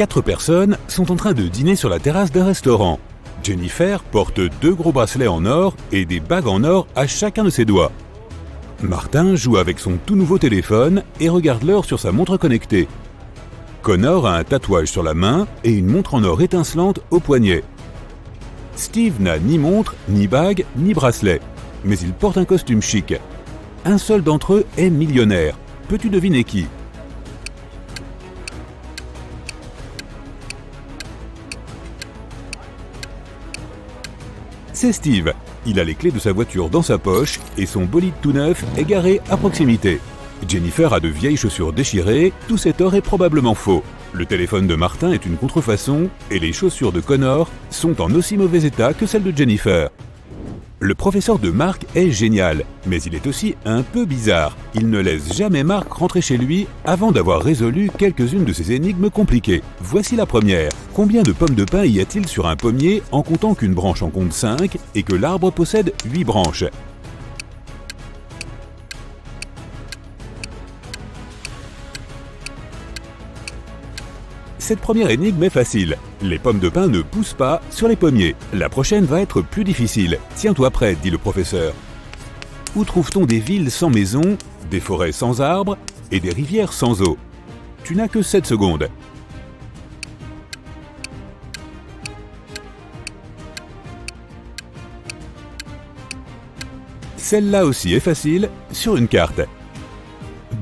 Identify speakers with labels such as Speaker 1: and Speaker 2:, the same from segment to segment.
Speaker 1: 4 personnes sont en train de dîner sur la terrasse d'un restaurant. Jennifer porte 2 gros bracelets en or et des bagues en or à chacun de ses doigts. Martin joue avec son tout nouveau téléphone et regarde l'heure sur sa montre connectée. Connor a un tatouage sur la main et une montre en or étincelante au poignet. Steve n'a ni montre, ni bague, ni bracelet, mais il porte un costume chic. Un seul d'entre eux est millionnaire. Peux-tu deviner qui ? C'est Steve. Il a les clés de sa voiture dans sa poche et son bolide tout neuf est garé à proximité. Jennifer a de vieilles chaussures déchirées, tout cet or est probablement faux. Le téléphone de Martin est une contrefaçon et les chaussures de Connor sont en aussi mauvais état que celles de Jennifer. Le professeur de Mark est génial, mais il est aussi un peu bizarre. Il ne laisse jamais Mark rentrer chez lui avant d'avoir résolu quelques-unes de ses énigmes compliquées. Voici la première. Combien de pommes de pin y a-t-il sur un pommier en comptant qu'une branche en compte 5 et que l'arbre possède 8 branches ? Cette première énigme est facile. Les pommes de pin ne poussent pas sur les pommiers. La prochaine va être plus difficile. Tiens-toi prêt, dit le professeur. Où trouve-t-on des villes sans maisons, des forêts sans arbres et des rivières sans eau ? Tu n'as que 7 secondes. Celle-là aussi est facile, sur une carte.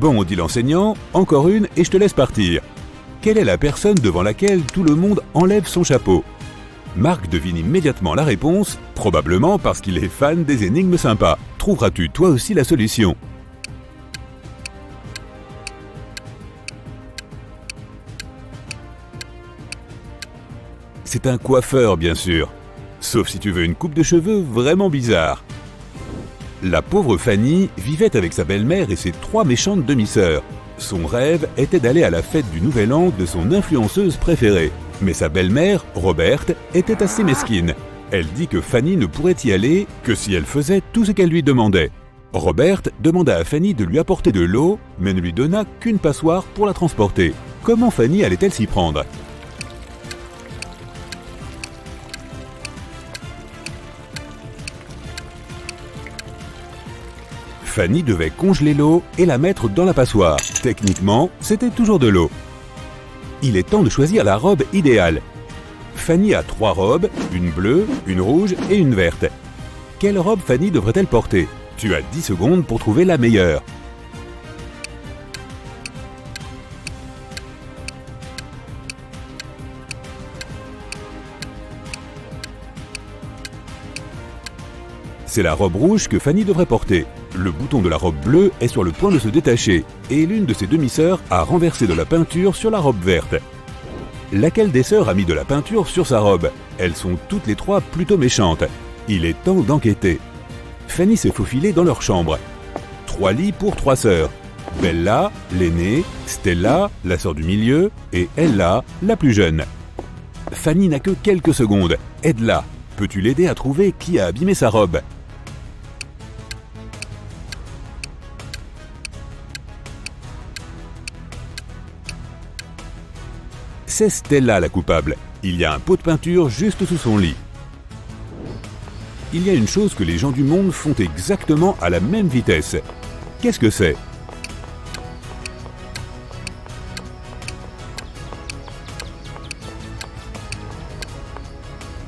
Speaker 1: Bon, dit l'enseignant, encore une et je te laisse partir. Quelle est la personne devant laquelle tout le monde enlève son chapeau ? Mark devine immédiatement la réponse, probablement parce qu'il est fan des énigmes sympas. Trouveras-tu toi aussi la solution ? C'est un coiffeur, bien sûr. Sauf si tu veux une coupe de cheveux vraiment bizarre. La pauvre Fanny vivait avec sa belle-mère et ses 3 méchantes demi-sœurs. Son rêve était d'aller à la fête du Nouvel An de son influenceuse préférée. Mais sa belle-mère, Robert, était assez mesquine. Elle dit que Fanny ne pourrait y aller que si elle faisait tout ce qu'elle lui demandait. Robert demanda à Fanny de lui apporter de l'eau, mais ne lui donna qu'une passoire pour la transporter. Comment Fanny allait-elle s'y prendre ? Fanny devait congeler l'eau et la mettre dans la passoire. Techniquement, c'était toujours de l'eau. Il est temps de choisir la robe idéale. Fanny a 3 robes, une bleue, une rouge et une verte. Quelle robe Fanny devrait-elle porter ? Tu as 10 secondes pour trouver la meilleure. C'est la robe rouge que Fanny devrait porter. Le bouton de la robe bleue est sur le point de se détacher et l'une de ses demi-sœurs a renversé de la peinture sur la robe verte. Laquelle des sœurs a mis de la peinture sur sa robe ? Elles sont toutes les 3 plutôt méchantes. Il est temps d'enquêter. Fanny s'est faufilée dans leur chambre. 3 lits pour 3 sœurs. Bella, l'aînée, Stella, la sœur du milieu, et Ella, la plus jeune. Fanny n'a que quelques secondes. Aide-la. Peux-tu l'aider à trouver qui a abîmé sa robe ? C'est Stella la coupable. Il y a un pot de peinture juste sous son lit. Il y a une chose que les gens du monde font exactement à la même vitesse. Qu'est-ce que c'est ?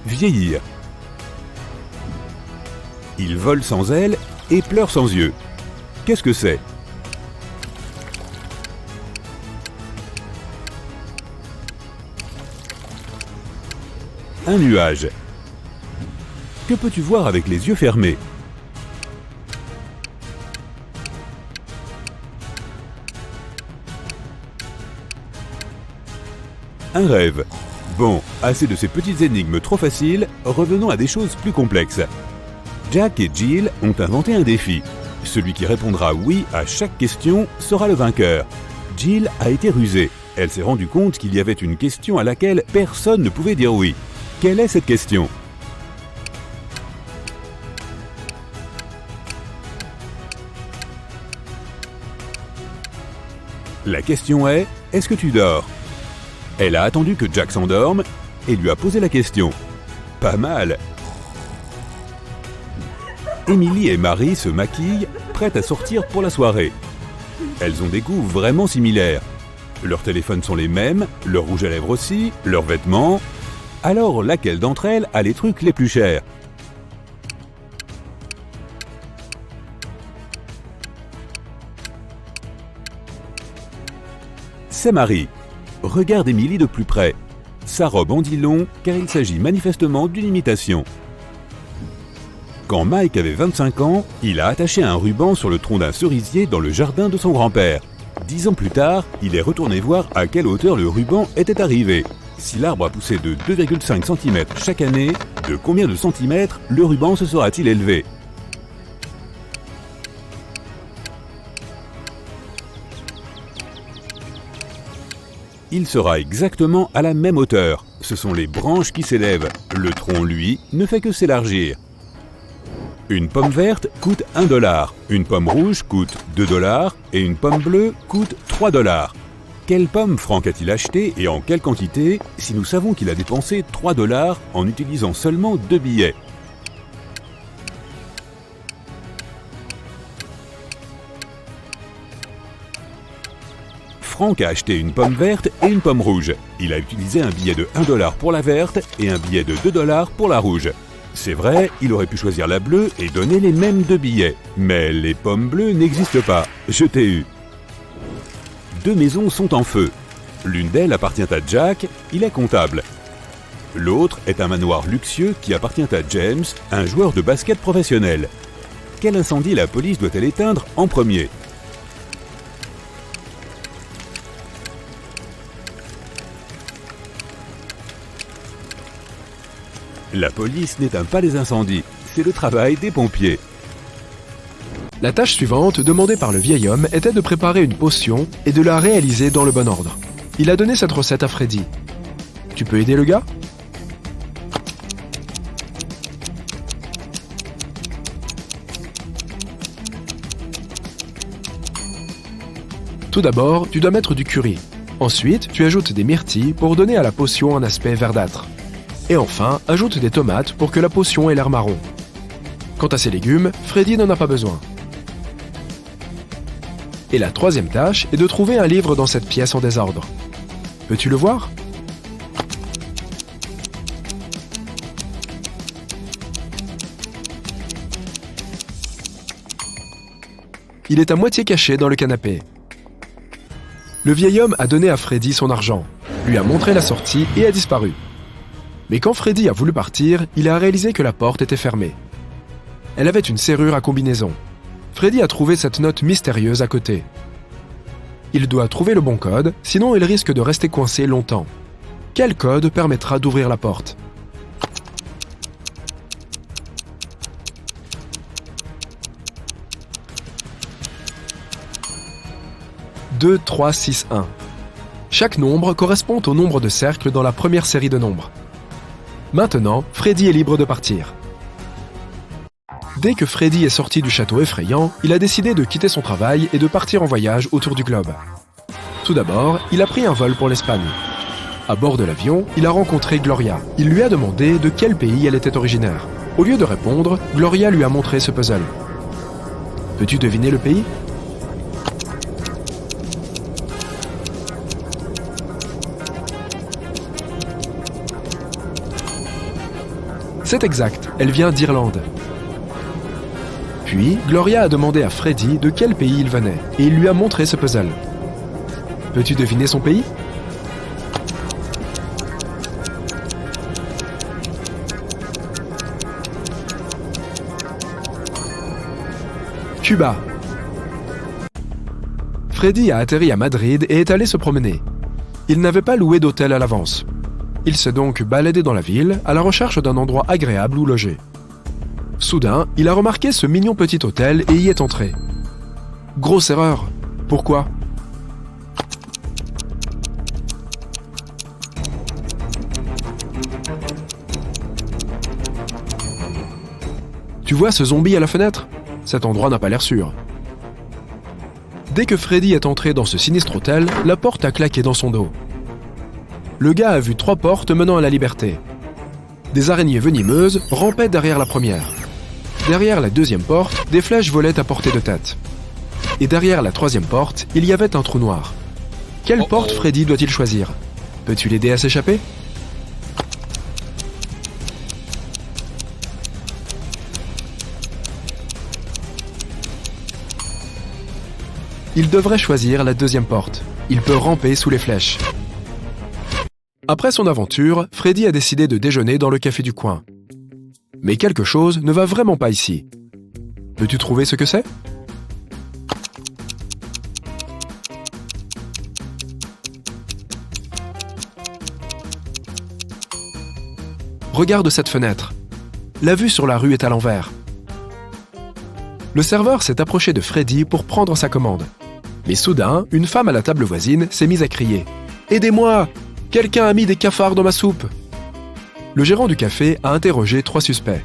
Speaker 1: Vieillir. Ils volent sans ailes et pleurent sans yeux. Qu'est-ce que c'est ? Un nuage. Que peux-tu voir avec les yeux fermés ? Un rêve. Bon, assez de ces petites énigmes trop faciles, revenons à des choses plus complexes. Jack et Jill ont inventé un défi. Celui qui répondra oui à chaque question sera le vainqueur. Jill a été rusée. Elle s'est rendue compte qu'il y avait une question à laquelle personne ne pouvait dire oui. Quelle est cette question ? La question est, est-ce que tu dors ? Elle a attendu que Jack s'endorme et lui a posé la question. Pas mal. Emily et Marie se maquillent, prêtes à sortir pour la soirée. Elles ont des goûts vraiment similaires. Leurs téléphones sont les mêmes, leur rouge à lèvres aussi, leurs vêtements. Alors, laquelle d'entre elles a les trucs les plus chers? C'est Marie. Regarde Emily de plus près. Sa robe en dit long, car il s'agit manifestement d'une imitation. Quand Mike avait 25 ans, il a attaché un ruban sur le tronc d'un cerisier dans le jardin de son grand-père. 10 ans plus tard, il est retourné voir à quelle hauteur le ruban était arrivé. Si l'arbre a poussé de 2,5 cm chaque année, de combien de centimètres le ruban se sera-t-il élevé? Il sera exactement à la même hauteur. Ce sont les branches qui s'élèvent. Le tronc, lui, ne fait que s'élargir. Une pomme verte coûte 1 $, une pomme rouge coûte 2 $ et une pomme bleue coûte 3 $. Quelle pomme Frank a-t-il acheté et en quelle quantité si nous savons qu'il a dépensé 3 $ en utilisant seulement 2 billets? Frank a acheté une pomme verte et une pomme rouge. Il a utilisé un billet de 1 $ pour la verte et un billet de 2 $ pour la rouge. C'est vrai, il aurait pu choisir la bleue et donner les mêmes 2 billets. Mais les pommes bleues n'existent pas. Je t'ai eu. 2 maisons sont en feu. L'une d'elles appartient à Jack, il est comptable. L'autre est un manoir luxueux qui appartient à James, un joueur de basket professionnel. Quel incendie la police doit-elle éteindre en premier? La police n'éteint pas les incendies, c'est le travail des pompiers.
Speaker 2: La tâche suivante, demandée par le vieil homme, était de préparer une potion et de la réaliser dans le bon ordre. Il a donné cette recette à Freddy. Tu peux aider le gars? Tout d'abord, tu dois mettre du curry. Ensuite, tu ajoutes des myrtilles pour donner à la potion un aspect verdâtre. Et enfin, ajoute des tomates pour que la potion ait l'air marron. Quant à ces légumes, Freddy n'en a pas besoin. Et la troisième tâche est de trouver un livre dans cette pièce en désordre. Peux-tu le voir? Il est à moitié caché dans le canapé. Le vieil homme a donné à Freddy son argent, lui a montré la sortie et a disparu. Mais quand Freddy a voulu partir, il a réalisé que la porte était fermée. Elle avait une serrure à combinaison. Freddy a trouvé cette note mystérieuse à côté. Il doit trouver le bon code, sinon il risque de rester coincé longtemps. Quel code permettra d'ouvrir la porte? « 2, 3, 6, 1. Chaque nombre correspond au nombre de cercles dans la première série de nombres. Maintenant, Freddy est libre de partir. Dès que Freddy est sorti du château effrayant, il a décidé de quitter son travail et de partir en voyage autour du globe. Tout d'abord, il a pris un vol pour l'Espagne. À bord de l'avion, il a rencontré Gloria. Il lui a demandé de quel pays elle était originaire. Au lieu de répondre, Gloria lui a montré ce puzzle. Peux-tu deviner le pays? C'est exact, elle vient d'Irlande. Puis, Gloria a demandé à Freddy de quel pays il venait, et il lui a montré ce puzzle. Peux-tu deviner son pays? Cuba. Freddy a atterri à Madrid et est allé se promener. Il n'avait pas loué d'hôtel à l'avance. Il s'est donc baladé dans la ville à la recherche d'un endroit agréable où loger. Soudain, il a remarqué ce mignon petit hôtel et y est entré. Grosse erreur. Pourquoi? Tu vois ce zombie à la fenêtre? Cet endroit n'a pas l'air sûr. Dès que Freddy est entré dans ce sinistre hôtel, la porte a claqué dans son dos. Le gars a vu 3 portes menant à la liberté. Des araignées venimeuses rampaient derrière la première. Derrière la deuxième porte, des flèches volaient à portée de tête. Et derrière la troisième porte, il y avait un trou noir. Quelle porte Freddy doit-il choisir? Peux-tu l'aider à s'échapper? Il devrait choisir la deuxième porte. Il peut ramper sous les flèches. Après son aventure, Freddy a décidé de déjeuner dans le café du coin. Mais quelque chose ne va vraiment pas ici. Peux-tu trouver ce que c'est? Regarde cette fenêtre. La vue sur la rue est à l'envers. Le serveur s'est approché de Freddy pour prendre sa commande. Mais soudain, une femme à la table voisine s'est mise à crier « Aidez-moi! Quelqu'un a mis des cafards dans ma soupe !» Le gérant du café a interrogé 3 suspects.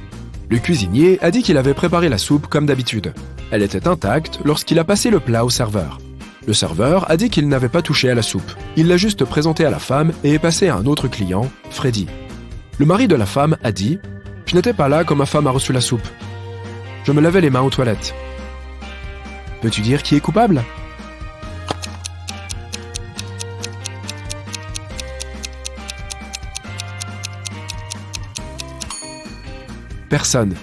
Speaker 2: Le cuisinier a dit qu'il avait préparé la soupe comme d'habitude. Elle était intacte lorsqu'il a passé le plat au serveur. Le serveur a dit qu'il n'avait pas touché à la soupe. Il l'a juste présentée à la femme et est passé à un autre client, Freddy. Le mari de la femme a dit « Je n'étais pas là quand ma femme a reçu la soupe. Je me lavais les mains aux toilettes. » Peux-tu dire qui est coupable? Personne.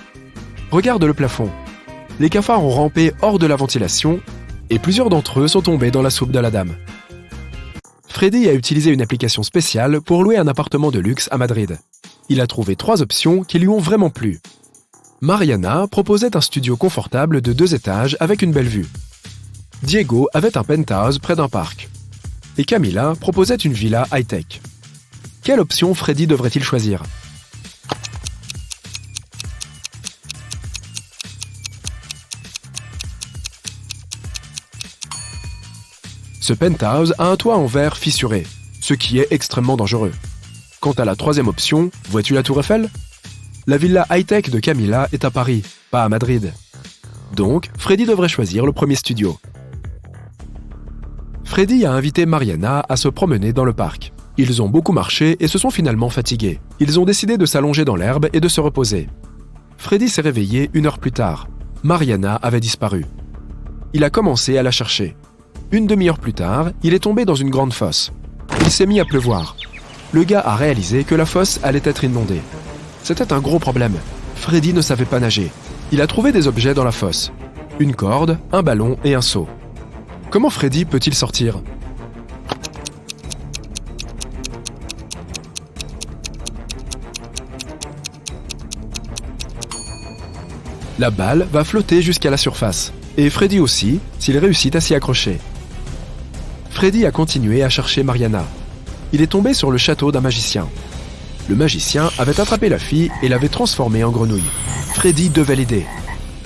Speaker 2: Regarde le plafond. Les cafards ont rampé hors de la ventilation et plusieurs d'entre eux sont tombés dans la soupe de la dame. Freddy a utilisé une application spéciale pour louer un appartement de luxe à Madrid. Il a trouvé 3 options qui lui ont vraiment plu. Mariana proposait un studio confortable de 2 étages avec une belle vue. Diego avait un penthouse près d'un parc. Et Camila proposait une villa high-tech. Quelle option Freddy devrait-il choisir? Ce penthouse a un toit en verre fissuré, ce qui est extrêmement dangereux. Quant à la 3e option, vois-tu la Tour Eiffel? La villa high-tech de Camila est à Paris, pas à Madrid. Donc, Freddy devrait choisir le premier studio. Freddy a invité Mariana à se promener dans le parc. Ils ont beaucoup marché et se sont finalement fatigués. Ils ont décidé de s'allonger dans l'herbe et de se reposer. Freddy s'est réveillé 1 heure plus tard. Mariana avait disparu. Il a commencé à la chercher. 1 demi-heure plus tard, il est tombé dans une grande fosse. Il s'est mis à pleuvoir. Le gars a réalisé que la fosse allait être inondée. C'était un gros problème. Freddy ne savait pas nager. Il a trouvé des objets dans la fosse. Une corde, un ballon et un seau. Comment Freddy peut-il sortir? La balle va flotter jusqu'à la surface. Et Freddy aussi, s'il réussit à s'y accrocher. Freddy a continué à chercher Mariana. Il est tombé sur le château d'un magicien. Le magicien avait attrapé la fille et l'avait transformée en grenouille. Freddy devait l'aider.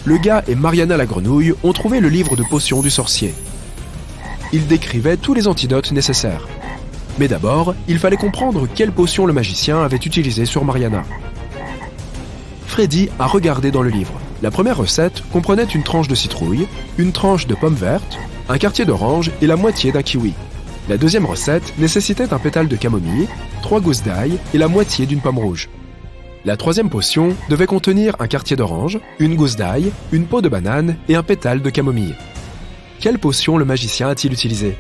Speaker 2: Le gars et Mariana la grenouille ont trouvé le livre de potions du sorcier. Il décrivait tous les antidotes nécessaires. Mais d'abord, il fallait comprendre quelle potion le magicien avait utilisée sur Mariana. Freddy a regardé dans le livre. La première recette comprenait une tranche de citrouille, une tranche de pomme verte, un quartier d'orange et la moitié d'un kiwi. La deuxième recette nécessitait un pétale de camomille, 3 gousses d'ail et la moitié d'une pomme rouge. La troisième potion devait contenir un quartier d'orange, une gousse d'ail, une peau de banane et un pétale de camomille. Quelle potion le magicien a-t-il utilisée?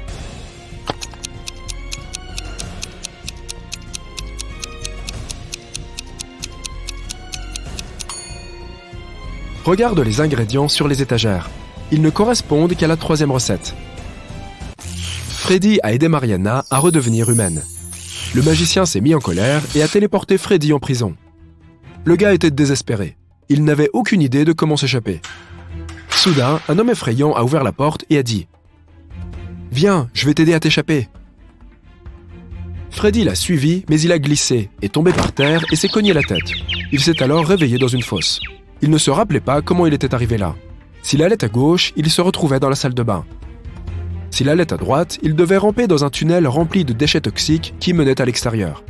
Speaker 2: Regarde les ingrédients sur les étagères. Ils ne correspondent qu'à la troisième recette. Freddy a aidé Mariana à redevenir humaine. Le magicien s'est mis en colère et a téléporté Freddy en prison. Le gars était désespéré. Il n'avait aucune idée de comment s'échapper. Soudain, un homme effrayant a ouvert la porte et a dit « Viens, je vais t'aider à t'échapper !» Freddy l'a suivi, mais il a glissé, est tombé par terre et s'est cogné la tête. Il s'est alors réveillé dans une fosse. Il ne se rappelait pas comment il était arrivé là. S'il allait à gauche, il se retrouvait dans la salle de bain. S'il allait à droite, il devait ramper dans un tunnel rempli de déchets toxiques qui menait à l'extérieur.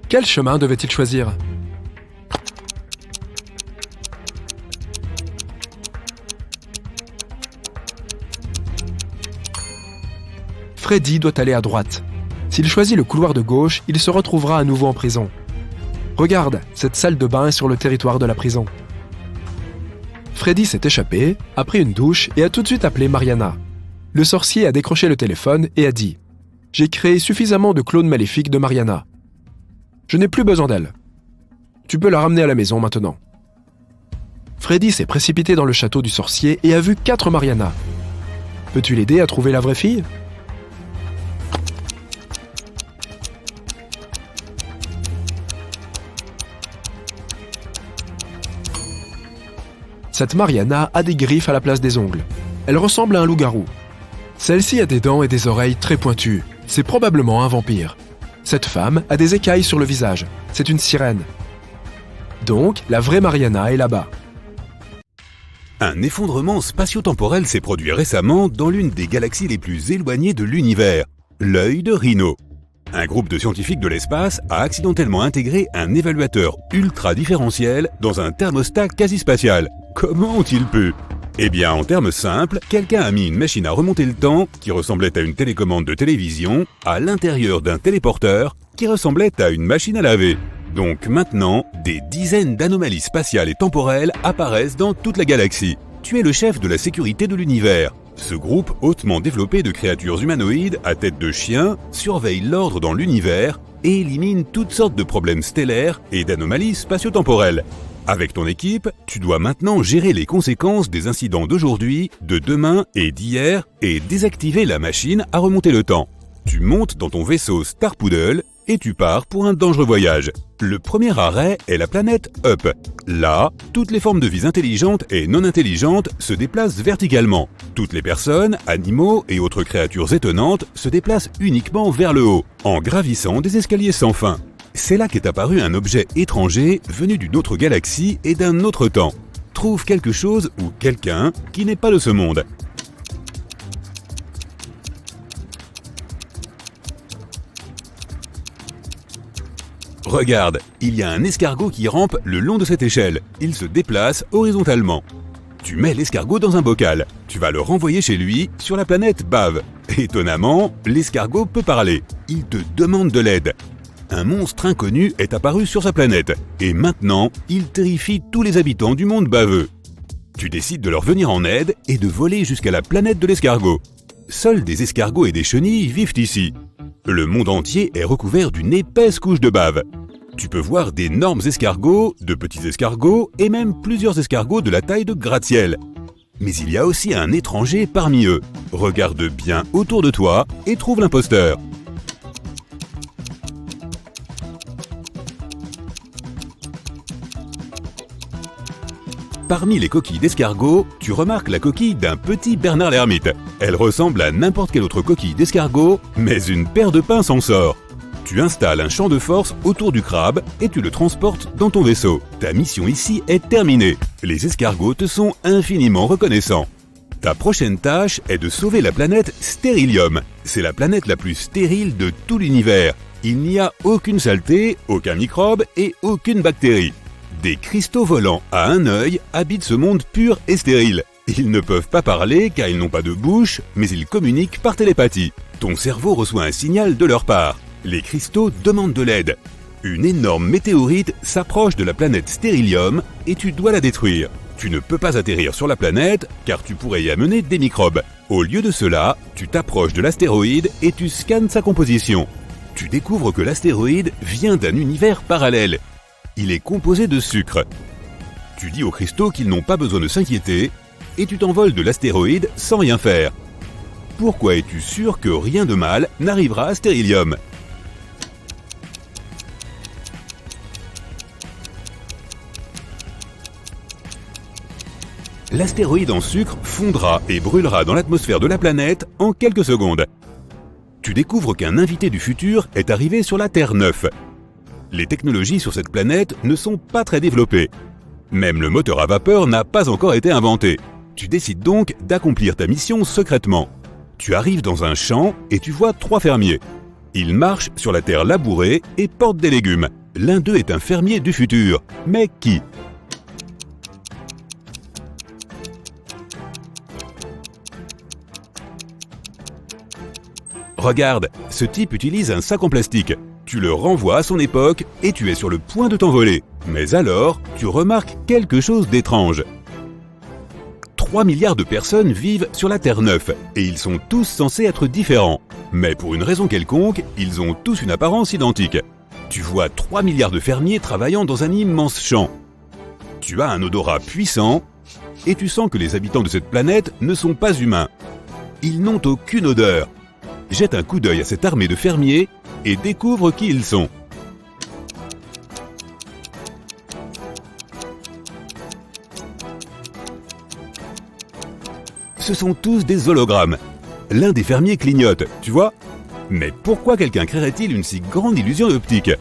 Speaker 2: Quel chemin devait-il choisir? Freddy doit aller à droite. S'il choisit le couloir de gauche, il se retrouvera à nouveau en prison. Regarde, cette salle de bain est sur le territoire de la prison. Freddy s'est échappé, a pris une douche et a tout de suite appelé Mariana. Le sorcier a décroché le téléphone et a dit « J'ai créé suffisamment de clones maléfiques de Mariana. Je n'ai plus besoin d'elle. Tu peux la ramener à la maison maintenant. » Freddy s'est précipité dans le château du sorcier et a vu 4 Mariana. Peux-tu l'aider à trouver la vraie fille ? Cette Mariana a des griffes à la place des ongles. Elle ressemble à un loup-garou. Celle-ci a des dents et des oreilles très pointues. C'est probablement un vampire. Cette femme a des écailles sur le visage. C'est une sirène. Donc, la vraie Mariana est là-bas.
Speaker 1: Un effondrement spatio-temporel s'est produit récemment dans l'une des galaxies les plus éloignées de l'univers, l'œil de Rhino. Un groupe de scientifiques de l'espace a accidentellement intégré un évaluateur ultra différentiel dans un thermostat quasi spatial. Comment ont-ils pu ? Eh bien, en termes simples, quelqu'un a mis une machine à remonter le temps, qui ressemblait à une télécommande de télévision, à l'intérieur d'un téléporteur, qui ressemblait à une machine à laver. Donc maintenant, des dizaines d'anomalies spatiales et temporelles apparaissent dans toute la galaxie. Tu es le chef de la sécurité de l'univers. Ce groupe hautement développé de créatures humanoïdes à tête de chien surveille l'ordre dans l'univers et élimine toutes sortes de problèmes stellaires et d'anomalies spatio-temporelles. Avec ton équipe, tu dois maintenant gérer les conséquences des incidents d'aujourd'hui, de demain et d'hier et désactiver la machine à remonter le temps. Tu montes dans ton vaisseau Star Poodle et tu pars pour un dangereux voyage. Le premier arrêt est la planète Up. Là, toutes les formes de vie intelligentes et non intelligentes se déplacent verticalement. Toutes les personnes, animaux et autres créatures étonnantes se déplacent uniquement vers le haut, en gravissant des escaliers sans fin. C'est là qu'est apparu un objet étranger venu d'une autre galaxie et d'un autre temps. Trouve quelque chose ou quelqu'un qui n'est pas de ce monde. Regarde, il y a un escargot qui rampe le long de cette échelle. Il se déplace horizontalement. Tu mets l'escargot dans un bocal. Tu vas le renvoyer chez lui sur la planète Bave. Étonnamment, l'escargot peut parler. Il te demande de l'aide. Un monstre inconnu est apparu sur sa planète. Et maintenant, il terrifie tous les habitants du monde baveux. Tu décides de leur venir en aide et de voler jusqu'à la planète de l'escargot. Seuls des escargots et des chenilles vivent ici. Le monde entier est recouvert d'une épaisse couche de bave. Tu peux voir d'énormes escargots, de petits escargots et même plusieurs escargots de la taille de gratte-ciel. Mais il y a aussi un étranger parmi eux. Regarde bien autour de toi et trouve l'imposteur. Parmi les coquilles d'escargot, tu remarques la coquille d'un petit Bernard l'ermite. Elle ressemble à n'importe quelle autre coquille d'escargot, mais une paire de pinces en sort. Tu installes un champ de force autour du crabe et tu le transportes dans ton vaisseau. Ta mission ici est terminée. Les escargots te sont infiniment reconnaissants. Ta prochaine tâche est de sauver la planète Stérilium. C'est la planète la plus stérile de tout l'univers. Il n'y a aucune saleté, aucun microbe et aucune bactérie. Des cristaux volants à un œil habitent ce monde pur et stérile. Ils ne peuvent pas parler car ils n'ont pas de bouche, mais ils communiquent par télépathie. Ton cerveau reçoit un signal de leur part. Les cristaux demandent de l'aide. Une énorme météorite s'approche de la planète Stérilium et tu dois la détruire. Tu ne peux pas atterrir sur la planète car tu pourrais y amener des microbes. Au lieu de cela, tu t'approches de l'astéroïde et tu scannes sa composition. Tu découvres que l'astéroïde vient d'un univers parallèle. Il est composé de sucre. Tu dis aux cristaux qu'ils n'ont pas besoin de s'inquiéter et tu t'envoles de l'astéroïde sans rien faire. Pourquoi es-tu sûr que rien de mal n'arrivera à Stérilium ? L'astéroïde en sucre fondra et brûlera dans l'atmosphère de la planète en quelques secondes. Tu découvres qu'un invité du futur est arrivé sur la Terre 9. Les technologies sur cette planète ne sont pas très développées. Même le moteur à vapeur n'a pas encore été inventé. Tu décides donc d'accomplir ta mission secrètement. Tu arrives dans un champ et tu vois 3 fermiers. Ils marchent sur la terre labourée et portent des légumes. L'un d'eux est un fermier du futur. Mais qui ? Regarde, ce type utilise un sac en plastique. Tu le renvoies à son époque et tu es sur le point de t'envoler. Mais alors, tu remarques quelque chose d'étrange. 3 milliards de personnes vivent sur la Terre neuve et ils sont tous censés être différents. Mais pour une raison quelconque, ils ont tous une apparence identique. Tu vois 3 milliards de fermiers travaillant dans un immense champ. Tu as un odorat puissant et tu sens que les habitants de cette planète ne sont pas humains. Ils n'ont aucune odeur. Jette un coup d'œil à cette armée de fermiers et découvre qui ils sont. Ce sont tous des hologrammes. L'un des fermiers clignote, tu vois? Mais pourquoi quelqu'un créerait-il une si grande illusion optique?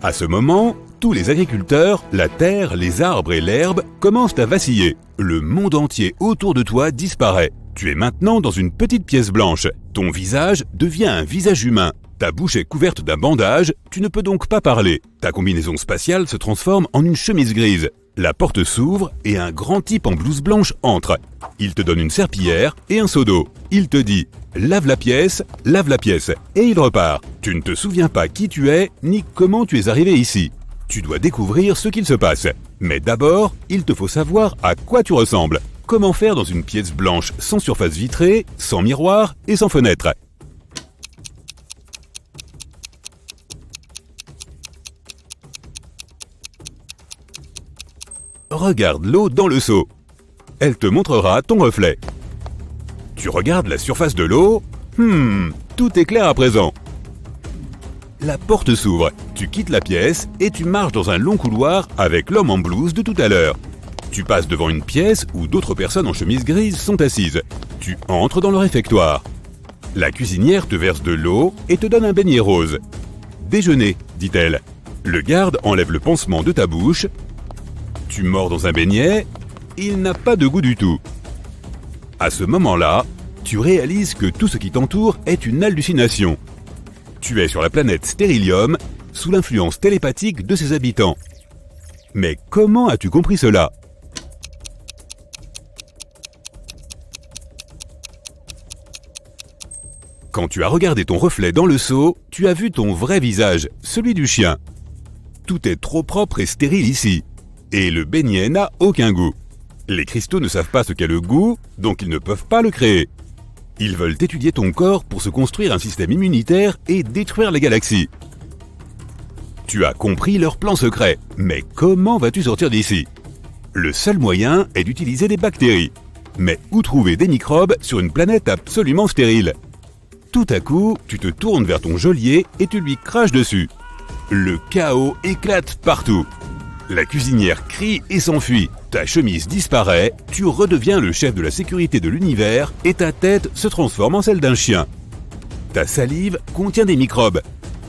Speaker 1: À ce moment, tous les agriculteurs, la terre, les arbres et l'herbe commencent à vaciller. Le monde entier autour de toi disparaît. Tu es maintenant dans une petite pièce blanche. Ton visage devient un visage humain. Ta bouche est couverte d'un bandage, tu ne peux donc pas parler. Ta combinaison spatiale se transforme en une chemise grise. La porte s'ouvre et un grand type en blouse blanche entre. Il te donne une serpillière et un seau d'eau. Il te dit « lave la pièce » et il repart. Tu ne te souviens pas qui tu es ni comment tu es arrivé ici. Tu dois découvrir ce qu'il se passe. Mais d'abord, il te faut savoir à quoi tu ressembles. Comment faire dans une pièce blanche sans surface vitrée, sans miroir et sans fenêtre. Regarde l'eau dans le seau. Elle te montrera ton reflet. Tu regardes la surface de l'eau. Tout est clair à présent. La porte s'ouvre. Tu quittes la pièce et tu marches dans un long couloir avec l'homme en blouse de tout à l'heure. Tu passes devant une pièce où d'autres personnes en chemise grise sont assises. Tu entres dans le réfectoire. La cuisinière te verse de l'eau et te donne un beignet rose. « Déjeuner », dit-elle. Le garde enlève le pansement de ta bouche. Tu mords dans un beignet, il n'a pas de goût du tout. À ce moment-là, tu réalises que tout ce qui t'entoure est une hallucination. Tu es sur la planète Stérilium, sous l'influence télépathique de ses habitants. Mais comment as-tu compris cela? Quand tu as regardé ton reflet dans le seau, tu as vu ton vrai visage, celui du chien. Tout est trop propre et stérile ici. Et le beignet n'a aucun goût. Les cristaux ne savent pas ce qu'est le goût, donc ils ne peuvent pas le créer. Ils veulent étudier ton corps pour se construire un système immunitaire et détruire les galaxies. Tu as compris leur plan secret, mais comment vas-tu sortir d'ici? Le seul moyen est d'utiliser des bactéries. Mais où trouver des microbes sur une planète absolument stérile? Tout à coup, tu te tournes vers ton geôlier et tu lui craches dessus. Le chaos éclate partout. La cuisinière crie et s'enfuit. Ta chemise disparaît, tu redeviens le chef de la sécurité de l'univers et ta tête se transforme en celle d'un chien. Ta salive contient des microbes.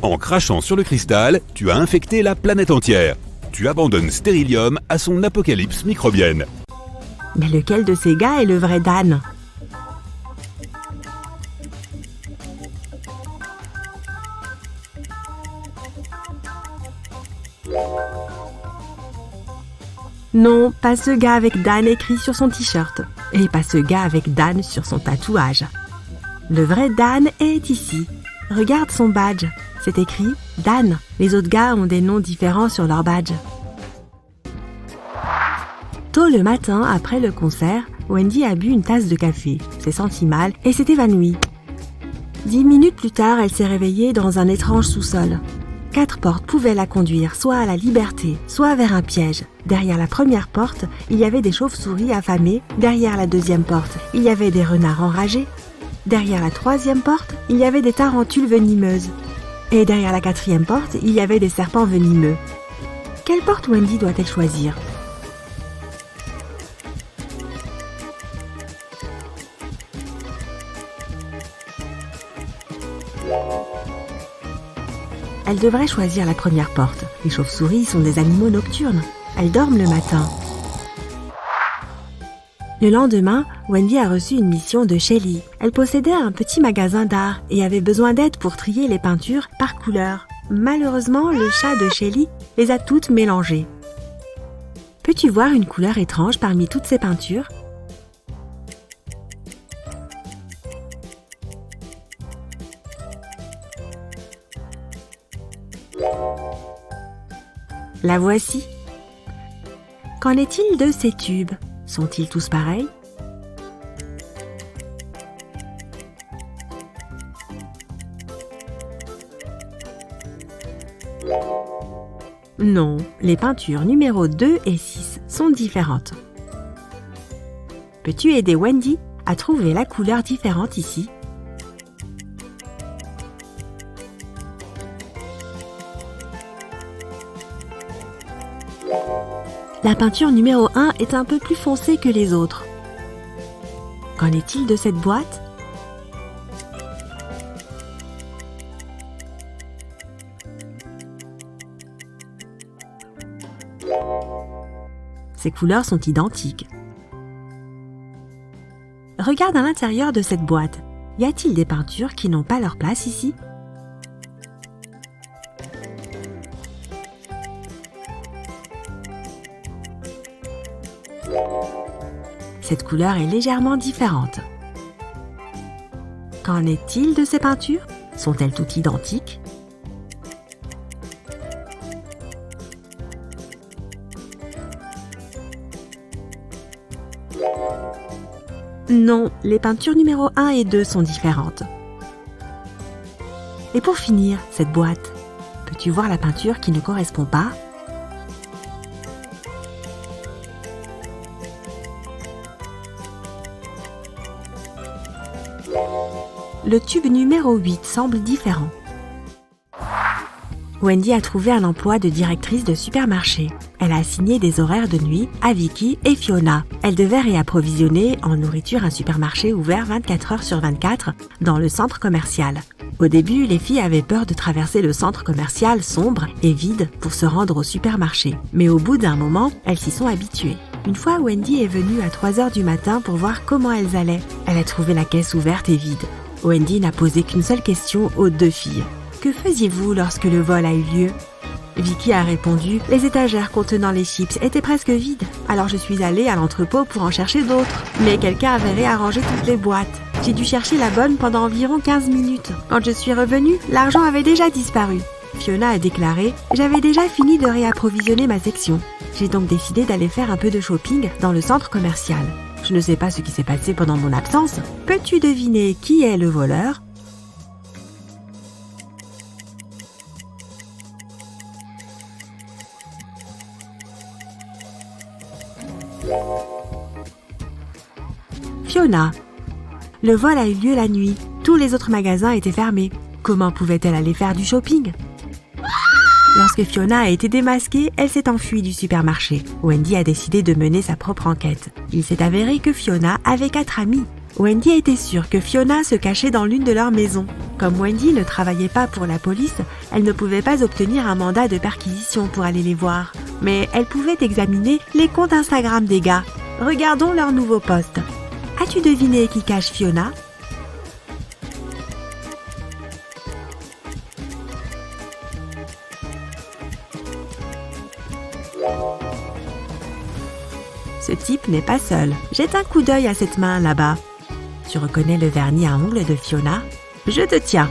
Speaker 1: En crachant sur le cristal, tu as infecté la planète entière. Tu abandonnes Stérilium à son apocalypse microbienne.
Speaker 3: Mais lequel de ces gars est le vrai Dan? Non, pas ce gars avec Dan écrit sur son t-shirt. Et pas ce gars avec Dan sur son tatouage. Le vrai Dan est ici. Regarde son badge. C'est écrit Dan. Les autres gars ont des noms différents sur leur badge. Tôt le matin, après le concert, Wendy a bu une tasse de café, s'est sentie mal et s'est évanouie. 10 minutes plus tard, elle s'est réveillée dans un étrange sous-sol. 4 portes pouvaient la conduire soit à la liberté, soit vers un piège. Derrière la première porte, il y avait des chauves-souris affamées. Derrière la deuxième porte, il y avait des renards enragés. Derrière la troisième porte, il y avait des tarentules venimeuses. Et derrière la quatrième porte, il y avait des serpents venimeux. Quelle porte Wendy doit-elle choisir? Elle devrait choisir la première porte. Les chauves-souris sont des animaux nocturnes. Elles dorment le matin. Le lendemain, Wendy a reçu une mission de Shelly. Elle possédait un petit magasin d'art et avait besoin d'aide pour trier les peintures par couleur. Malheureusement, le chat de Shelly les a toutes mélangées. Peux-tu voir une couleur étrange parmi toutes ces peintures? La voici. Qu'en est-il de ces tubes? Sont-ils tous pareils? Non, les peintures numéro 2 et 6 sont différentes. Peux-tu aider Wendy à trouver la couleur différente ici? La peinture numéro 1 est un peu plus foncée que les autres. Qu'en est-il de cette boîte? Ces couleurs sont identiques. Regarde à l'intérieur de cette boîte. Y a-t-il des peintures qui n'ont pas leur place ici? Cette couleur est légèrement différente. Qu'en est-il de ces peintures? Sont-elles toutes identiques? Non, les peintures numéro 1 et 2 sont différentes. Et pour finir, cette boîte, peux-tu voir la peinture qui ne correspond pas? Le tube numéro 8 semble différent. Wendy a trouvé un emploi de directrice de supermarché. Elle a assigné des horaires de nuit à Vicky et Fiona. Elle devait réapprovisionner en nourriture un supermarché ouvert 24 heures sur 24 dans le centre commercial. Au début, les filles avaient peur de traverser le centre commercial sombre et vide pour se rendre au supermarché. Mais au bout d'un moment, elles s'y sont habituées. Une fois, Wendy est venue à 3 heures du matin pour voir comment elles allaient. Elle a trouvé la caisse ouverte et vide. Wendy n'a posé qu'une seule question aux 2 filles. « Que faisiez-vous lorsque le vol a eu lieu ?» Vicky a répondu « Les étagères contenant les chips étaient presque vides, alors je suis allée à l'entrepôt pour en chercher d'autres. Mais quelqu'un avait réarrangé toutes les boîtes. J'ai dû chercher la bonne pendant environ 15 minutes. Quand je suis revenue, l'argent avait déjà disparu. » Fiona a déclaré « J'avais déjà fini de réapprovisionner ma section. J'ai donc décidé d'aller faire un peu de shopping dans le centre commercial. Je ne sais pas ce qui s'est passé pendant mon absence. Peux-tu deviner qui est le voleur ? » Fiona. Le vol a eu lieu la nuit. Tous les autres magasins étaient fermés. Comment pouvait-elle aller faire du shopping ? Lorsque Fiona a été démasquée, elle s'est enfuie du supermarché. Wendy a décidé de mener sa propre enquête. Il s'est avéré que Fiona avait 4 amis. Wendy était sûre que Fiona se cachait dans l'une de leurs maisons. Comme Wendy ne travaillait pas pour la police, elle ne pouvait pas obtenir un mandat de perquisition pour aller les voir. Mais elle pouvait examiner les comptes Instagram des gars. Regardons leurs nouveaux posts. As-tu deviné qui cache Fiona ? Ce type n'est pas seul. Jette un coup d'œil à cette main là-bas. Tu reconnais le vernis à ongles de Fiona ? Je te tiens.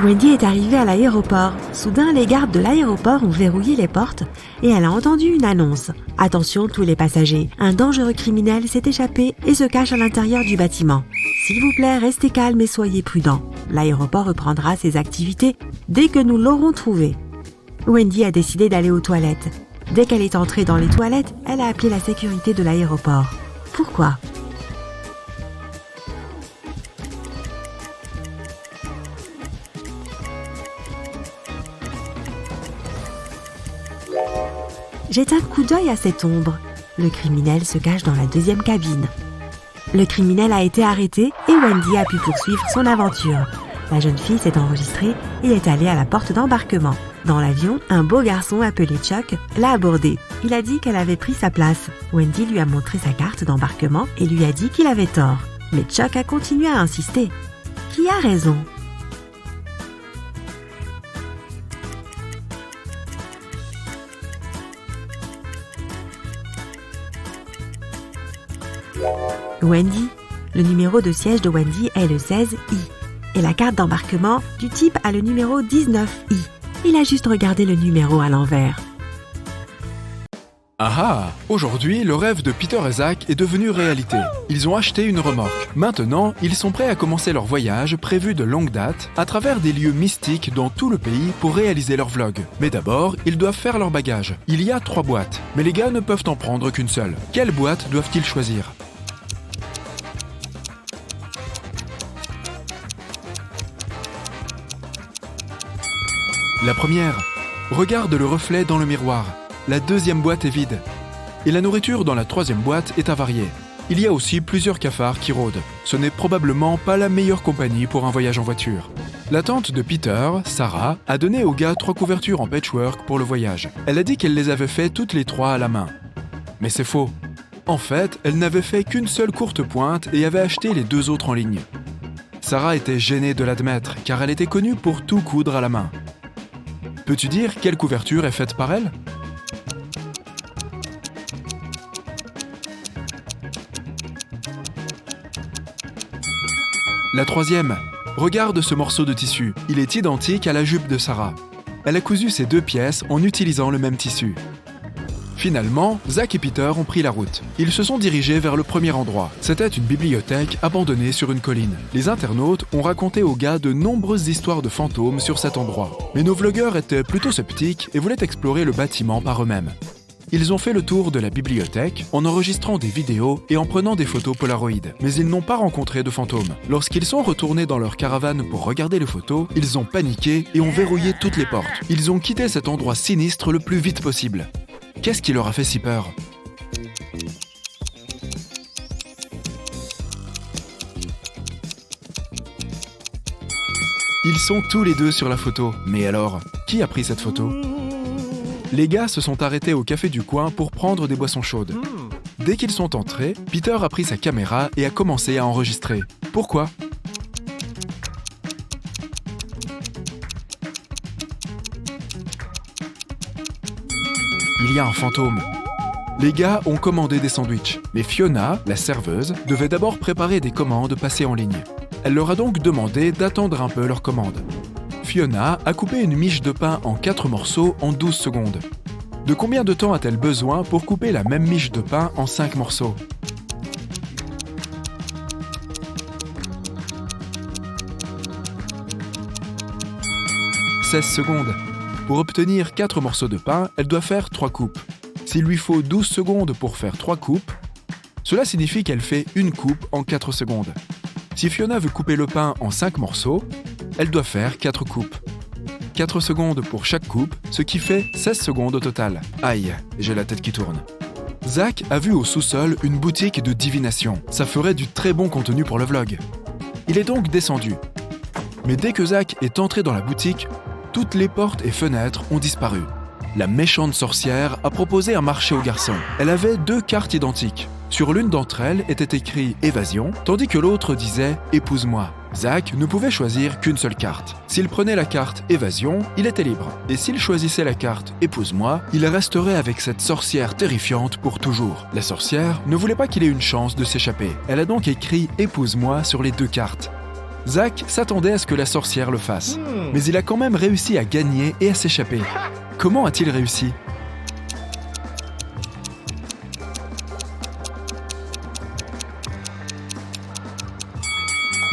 Speaker 3: Wendy est arrivée à l'aéroport. Soudain, les gardes de l'aéroport ont verrouillé les portes et elle a entendu une annonce. Attention tous les passagers, un dangereux criminel s'est échappé et se cache à l'intérieur du bâtiment. S'il vous plaît, restez calmes et soyez prudents. L'aéroport reprendra ses activités dès que nous l'aurons trouvé. Wendy a décidé d'aller aux toilettes. Dès qu'elle est entrée dans les toilettes, elle a appelé la sécurité de l'aéroport. Pourquoi ? Jette un coup d'œil à cette ombre. Le criminel se cache dans la deuxième cabine. Le criminel a été arrêté et Wendy a pu poursuivre son aventure. La jeune fille s'est enregistrée et est allée à la porte d'embarquement. Dans l'avion, un beau garçon appelé Chuck l'a abordée. Il a dit qu'elle avait pris sa place. Wendy lui a montré sa carte d'embarquement et lui a dit qu'il avait tort. Mais Chuck a continué à insister. Qui a raison ? Wendy. Le numéro de siège de Wendy est le 16I. Et la carte d'embarquement du type a le numéro 19I. Il a juste regardé le numéro à l'envers.
Speaker 2: Ah ah! Aujourd'hui, le rêve de Peter et Zach est devenu réalité. Ils ont acheté une remorque. Maintenant, ils sont prêts à commencer leur voyage prévu de longue date à travers des lieux mystiques dans tout le pays pour réaliser leur vlog. Mais d'abord, ils doivent faire leur bagage. Il y a 3 boîtes, mais les gars ne peuvent en prendre qu'une seule. Quelle boîte doivent-ils choisir? La première. Regarde le reflet dans le miroir. La deuxième boîte est vide. Et la nourriture dans la troisième boîte est avariée. Il y a aussi plusieurs cafards qui rôdent. Ce n'est probablement pas la meilleure compagnie pour un voyage en voiture. La tante de Peter, Sarah, a donné aux gars 3 couvertures en patchwork pour le voyage. Elle a dit qu'elle les avait fait toutes les 3 à la main. Mais c'est faux. En fait, elle n'avait fait qu'une seule courte pointe et avait acheté les 2 autres en ligne. Sarah était gênée de l'admettre car elle était connue pour tout coudre à la main. Peux-tu dire quelle couverture est faite par elle ? La troisième. Regarde ce morceau de tissu. Il est identique à la jupe de Sarah. Elle a cousu ces 2 pièces en utilisant le même tissu. Finalement, Zach et Peter ont pris la route. Ils se sont dirigés vers le premier endroit. C'était une bibliothèque abandonnée sur une colline. Les internautes ont raconté aux gars de nombreuses histoires de fantômes sur cet endroit. Mais nos vlogueurs étaient plutôt sceptiques et voulaient explorer le bâtiment par eux-mêmes. Ils ont fait le tour de la bibliothèque en enregistrant des vidéos et en prenant des photos Polaroid. Mais ils n'ont pas rencontré de fantômes. Lorsqu'ils sont retournés dans leur caravane pour regarder les photos, ils ont paniqué et ont verrouillé toutes les portes. Ils ont quitté cet endroit sinistre le plus vite possible. Qu'est-ce qui leur a fait si peur ? Ils sont tous les 2 sur la photo. Mais alors, qui a pris cette photo ? Les gars se sont arrêtés au café du coin pour prendre des boissons chaudes. Dès qu'ils sont entrés, Peter a pris sa caméra et a commencé à enregistrer. Pourquoi ? Il y a un fantôme. Les gars ont commandé des sandwichs, mais Fiona, la serveuse, devait d'abord préparer des commandes passées en ligne. Elle leur a donc demandé d'attendre un peu leur commande. Fiona a coupé une miche de pain en 4 morceaux en 12 secondes. De combien de temps a-t-elle besoin pour couper la même miche de pain en 5 morceaux ? « 16 secondes. Pour obtenir 4 morceaux de pain, elle doit faire 3 coupes. S'il lui faut 12 secondes pour faire 3 coupes, cela signifie qu'elle fait une coupe en 4 secondes. Si Fiona veut couper le pain en 5 morceaux, elle doit faire 4 coupes. 4 secondes pour chaque coupe, ce qui fait 16 secondes au total. Aïe, j'ai la tête qui tourne. Zach a vu au sous-sol une boutique de divination. Ça ferait du très bon contenu pour le vlog. Il est donc descendu. Mais dès que Zach est entré dans la boutique, toutes les portes et fenêtres ont disparu. La méchante sorcière a proposé un marché aux garçons. Elle avait 2 cartes identiques. Sur l'une d'entre elles était écrit « Évasion », tandis que l'autre disait « Épouse-moi ». Zach ne pouvait choisir qu'une seule carte. S'il prenait la carte « Évasion », il était libre. Et s'il choisissait la carte « Épouse-moi », il resterait avec cette sorcière terrifiante pour toujours. La sorcière ne voulait pas qu'il ait une chance de s'échapper. Elle a donc écrit « Épouse-moi » sur les 2 cartes. Zach s'attendait à ce que la sorcière le fasse. Mais il a quand même réussi à gagner et à s'échapper. Comment a-t-il réussi ?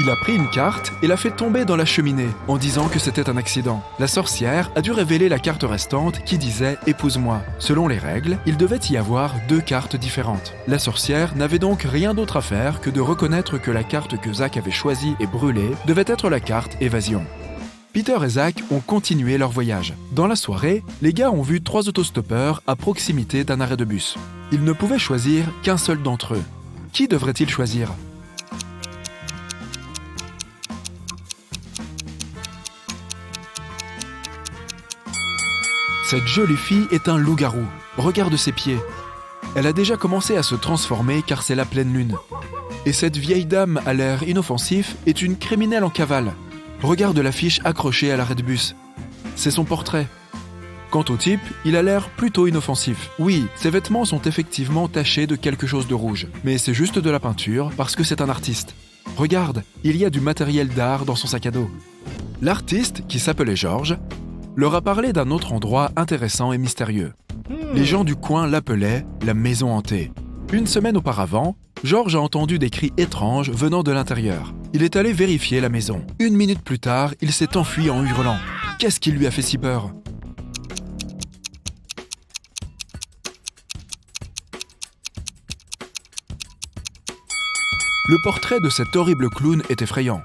Speaker 2: Il a pris une carte et l'a fait tomber dans la cheminée en disant que c'était un accident. La sorcière a dû révéler la carte restante qui disait « Épouse-moi ». Selon les règles, il devait y avoir 2 cartes différentes. La sorcière n'avait donc rien d'autre à faire que de reconnaître que la carte que Zach avait choisie et brûlée devait être la carte « Évasion ». Peter et Zach ont continué leur voyage. Dans la soirée, les gars ont vu 3 autostoppeurs à proximité d'un arrêt de bus. Ils ne pouvaient choisir qu'un seul d'entre eux. Qui devraient-ils choisir ? Cette jolie fille est un loup-garou. Regarde ses pieds. Elle a déjà commencé à se transformer car c'est la pleine lune. Et cette vieille dame à l'air inoffensif est une criminelle en cavale. Regarde l'affiche accrochée à l'arrêt de bus. C'est son portrait. Quant au type, il a l'air plutôt inoffensif. Oui, ses vêtements sont effectivement tachés de quelque chose de rouge. Mais c'est juste de la peinture parce que c'est un artiste. Regarde, il y a du matériel d'art dans son sac à dos. L'artiste, qui s'appelait George, leur a parlé d'un autre endroit intéressant et mystérieux. Les gens du coin l'appelaient la maison hantée. Une semaine auparavant, George a entendu des cris étranges venant de l'intérieur. Il est allé vérifier la maison. 1 minute plus tard, il s'est enfui en hurlant. Qu'est-ce qui lui a fait si peur ? Le portrait de cet horrible clown est effrayant.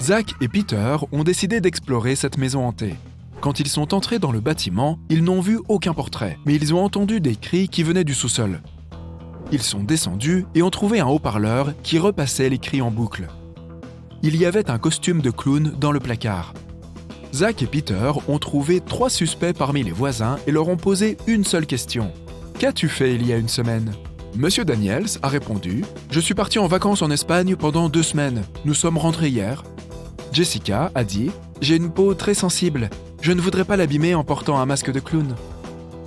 Speaker 2: Zach et Peter ont décidé d'explorer cette maison hantée. Quand ils sont entrés dans le bâtiment, ils n'ont vu aucun portrait, mais ils ont entendu des cris qui venaient du sous-sol. Ils sont descendus et ont trouvé un haut-parleur qui repassait les cris en boucle. Il y avait un costume de clown dans le placard. Zach et Peter ont trouvé 3 suspects parmi les voisins et leur ont posé une seule question. « Qu'as-tu fait il y a une semaine ?» Monsieur Daniels a répondu « Je suis parti en vacances en Espagne pendant 2 semaines. Nous sommes rentrés hier. » Jessica a dit « J'ai une peau très sensible. Je ne voudrais pas l'abîmer en portant un masque de clown. »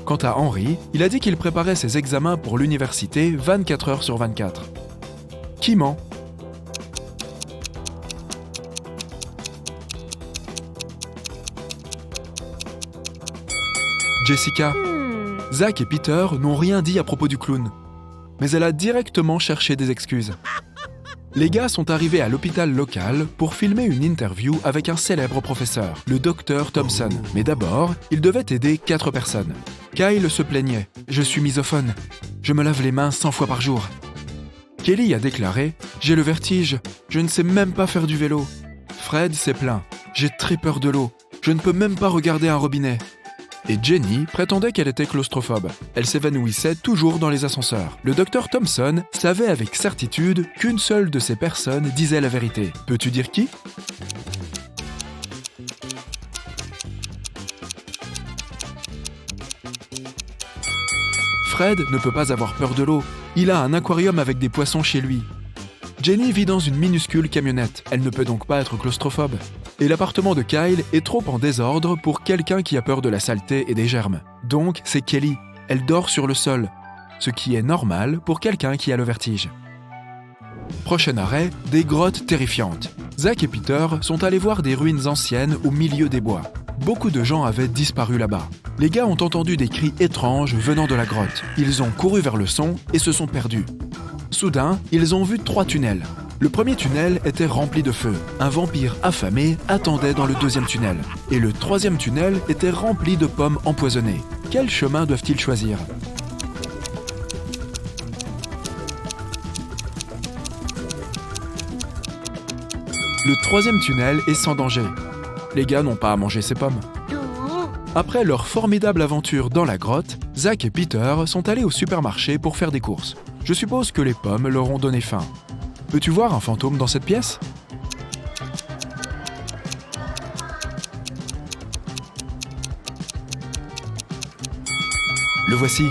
Speaker 2: Quant à Henry, il a dit qu'il préparait ses examens pour l'université 24 heures sur 24. Qui ment ? Jessica. Zach et Peter n'ont rien dit à propos du clown. Mais elle a directement cherché des excuses. Les gars sont arrivés à l'hôpital local pour filmer une interview avec un célèbre professeur, le Dr Thompson. Mais d'abord, ils devaient aider 4 personnes. Kyle se plaignait « Je suis misophone. Je me lave les mains 100 fois par jour. » Kelly a déclaré « J'ai le vertige. Je ne sais même pas faire du vélo. » Fred s'est plaint « J'ai très peur de l'eau. Je ne peux même pas regarder un robinet. » Et Jenny prétendait qu'elle était claustrophobe. Elle s'évanouissait toujours dans les ascenseurs. Le docteur Thompson savait avec certitude qu'une seule de ces personnes disait la vérité. Peux-tu dire qui ? Fred ne peut pas avoir peur de l'eau. Il a un aquarium avec des poissons chez lui. Jenny vit dans une minuscule camionnette. Elle ne peut donc pas être claustrophobe. Et l'appartement de Kyle est trop en désordre pour quelqu'un qui a peur de la saleté et des germes. Donc, c'est Kelly. Elle dort sur le sol, ce qui est normal pour quelqu'un qui a le vertige. Prochain arrêt, des grottes terrifiantes. Zach et Peter sont allés voir des ruines anciennes au milieu des bois. Beaucoup de gens avaient disparu là-bas. Les gars ont entendu des cris étranges venant de la grotte. Ils ont couru vers le son et se sont perdus. Soudain, ils ont vu 3 tunnels. Le premier tunnel était rempli de feu. Un vampire affamé attendait dans le 2e tunnel. Et le 3e tunnel était rempli de pommes empoisonnées. Quel chemin doivent-ils choisir ? Le 3e tunnel est sans danger. Les gars n'ont pas à manger ces pommes. Après leur formidable aventure dans la grotte, Zach et Peter sont allés au supermarché pour faire des courses. Je suppose que les pommes leur ont donné faim. Peux-tu voir un fantôme dans cette pièce ? Le voici.